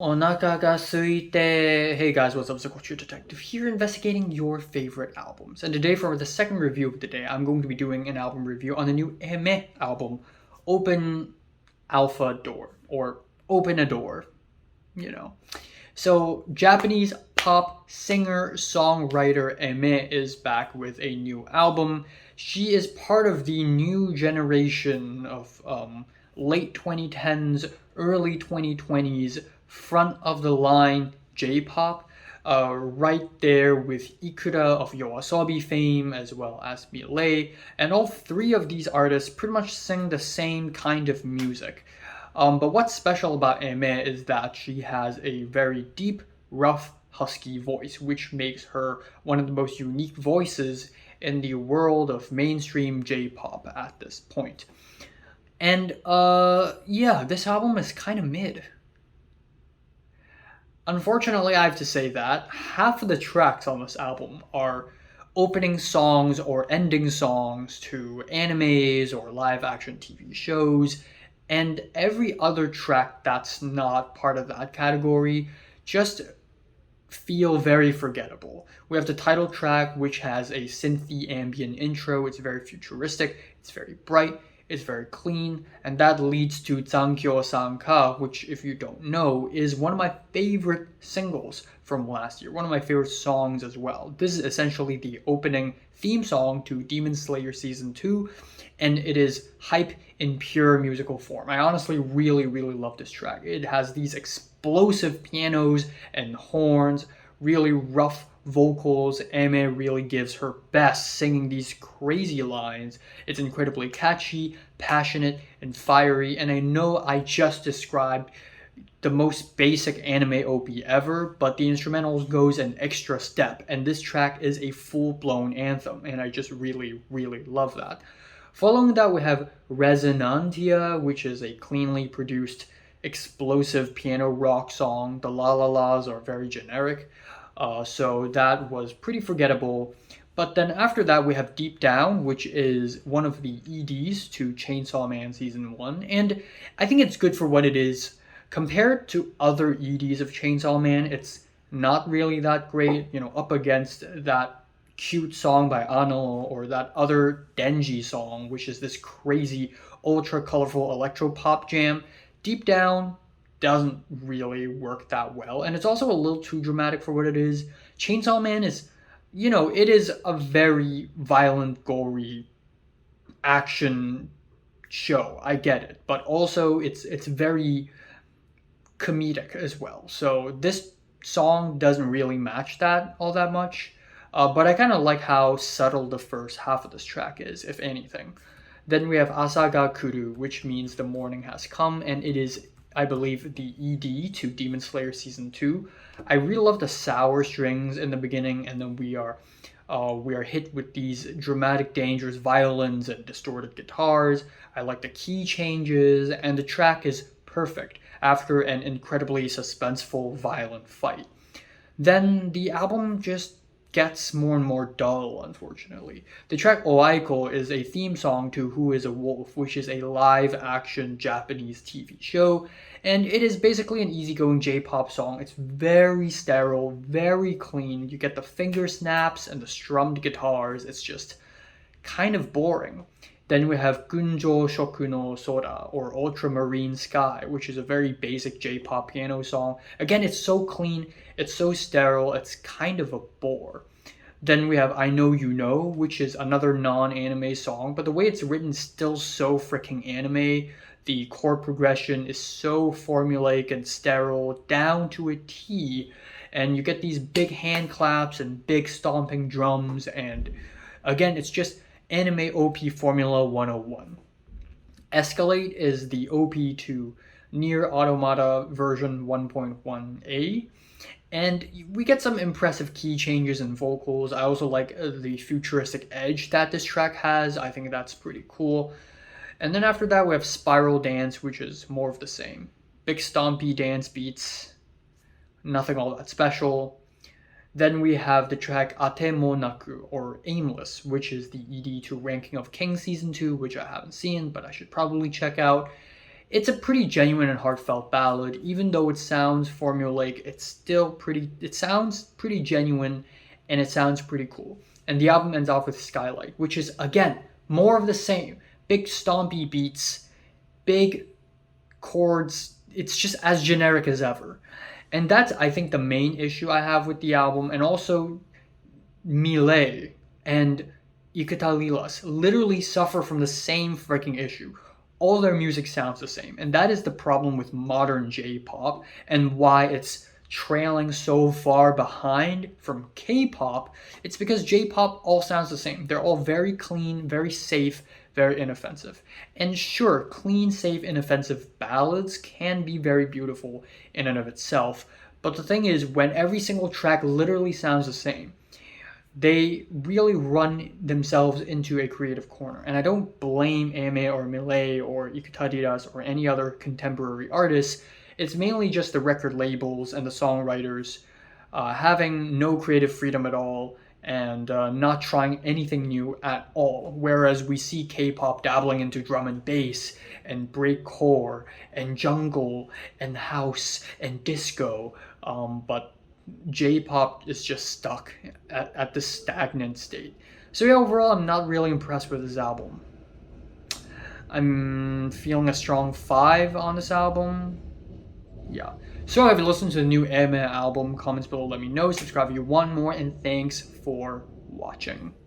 Onaka ga suite. Hey guys, what's up? It's the Culture Detective here, investigating your favorite albums. And today, for the second review of the day, I'm going to be doing an album review on the new Eme album, Open Alpha Door, or Open a Door, you know. So, Japanese pop singer songwriter Eme is back with a new album. She is part of the new generation of late 2010s, early 2020s, front of the line J pop. Right there with Ikura of Yoasobi fame, as well as Mireille, and all three of these artists pretty much sing the same kind of music. But what's special about Eme is that she has a very deep, rough, husky voice, which makes her one of the most unique voices in the world of mainstream J-pop at this point. And yeah, this album is kind of mid. Unfortunately, I have to say that half of the tracks on this album are opening songs or ending songs to animes or live action TV shows, and every other track that's not part of that category just feel very forgettable. We have the title track, which has a synthy ambient intro. It's very futuristic, it's very bright, it's very clean, and that leads to Zankyo Sanka, which, if you don't know, is one of my favorite singles from last year, one of my favorite songs as well. This is essentially the opening theme song to Demon Slayer Season 2, and it is hype in pure musical form. I honestly really love this track. It has these explosive pianos and horns, really rough vocals. Eme really gives her best singing these crazy lines. It's incredibly catchy, passionate, and fiery, and I know I just described the most basic anime OP ever, but the instrumental goes an extra step, and this track is a full-blown anthem, and I just really love that. Following that, we have Resonantia, which is a cleanly produced, explosive piano rock song. The la la la's are very generic, so that was pretty forgettable. But then after that, we have Deep Down, which is one of the EDs to Chainsaw Man Season 1, and I think it's good for what it is. Compared to other EDs of Chainsaw Man, it's not really that great, up against that cute song by Ano or that other Denji song, which is this crazy, ultra colorful electro pop jam. Deep Down doesn't really work that well, and it's also a little too dramatic for what it is. Chainsaw Man is, it is a very violent, gory action show. I get it, but also it's very comedic as well. So this song doesn't really match that all that much. But I kind of like how subtle the first half of this track is, if anything. Then we have Asaga Kuru, which means the morning has come, and it is, I believe, the ED to Demon Slayer Season 2. I really love the sour strings in the beginning, and then we are hit with these dramatic, dangerous violins and distorted guitars. I like the key changes, and the track is perfect after an incredibly suspenseful, violent fight. Then the album just gets more and more dull, unfortunately. The track Oaiko is a theme song to Who is a Wolf, which is a live action Japanese TV show, and it is basically an easygoing J-pop song. It's very sterile, very clean. You get the finger snaps and the strummed guitars. It's just kind of boring. Then we have Gunjo Shoku no Sora, or Ultramarine Sky, which is a very basic J-pop piano song. Again, it's so clean, it's so sterile, it's kind of a bore. Then we have I Know You Know, which is another non-anime song, but the way it's written is still so freaking anime. The chord progression is so formulaic and sterile, down to a T, and you get these big hand claps and big stomping drums, and again, it's just Anime OP Formula 101. Escalate is the OP to Nier Automata version 1.1a, and we get some impressive key changes in vocals. I also like the futuristic edge that this track has. I think that's pretty cool. And then after that, we have Spiral Dance, which is more of the same. Big stompy dance beats, nothing all that special. Then we have the track Atemo Naku, or Aimless, which is the ED to Ranking of Kings Season 2, which I haven't seen, but I should probably check out. It's a pretty genuine and heartfelt ballad. Even though it sounds formulaic, it sounds pretty genuine and it sounds pretty cool. And the album ends off with Skylight, which is, again, more of the same. Big stompy beats, big chords. It's just as generic as ever. And that's, I think, the main issue I have with the album. And also, Millet and Ikatalilas literally suffer from the same freaking issue. All their music sounds the same. And that is the problem with modern J-pop and why it's trailing so far behind from K-pop. It's because J-pop all sounds the same. They're all very clean, very safe, very inoffensive. And sure, clean, safe, inoffensive ballads can be very beautiful in and of itself. But the thing is, when every single track literally sounds the same, they really run themselves into a creative corner. And I don't blame Ame or Millet or Ikutadiras or any other contemporary artists. It's mainly just the record labels and the songwriters having no creative freedom at all and not trying anything new at all. Whereas we see K-pop dabbling into drum and bass and breakcore and jungle and house and disco, but J-pop is just stuck at the stagnant state. So yeah, overall, I'm not really impressed with this album. I'm feeling a strong 5 on this album. Yeah. So if you listened to the new Ame album, comments below, let me know. Subscribe if you want more, and thanks for watching.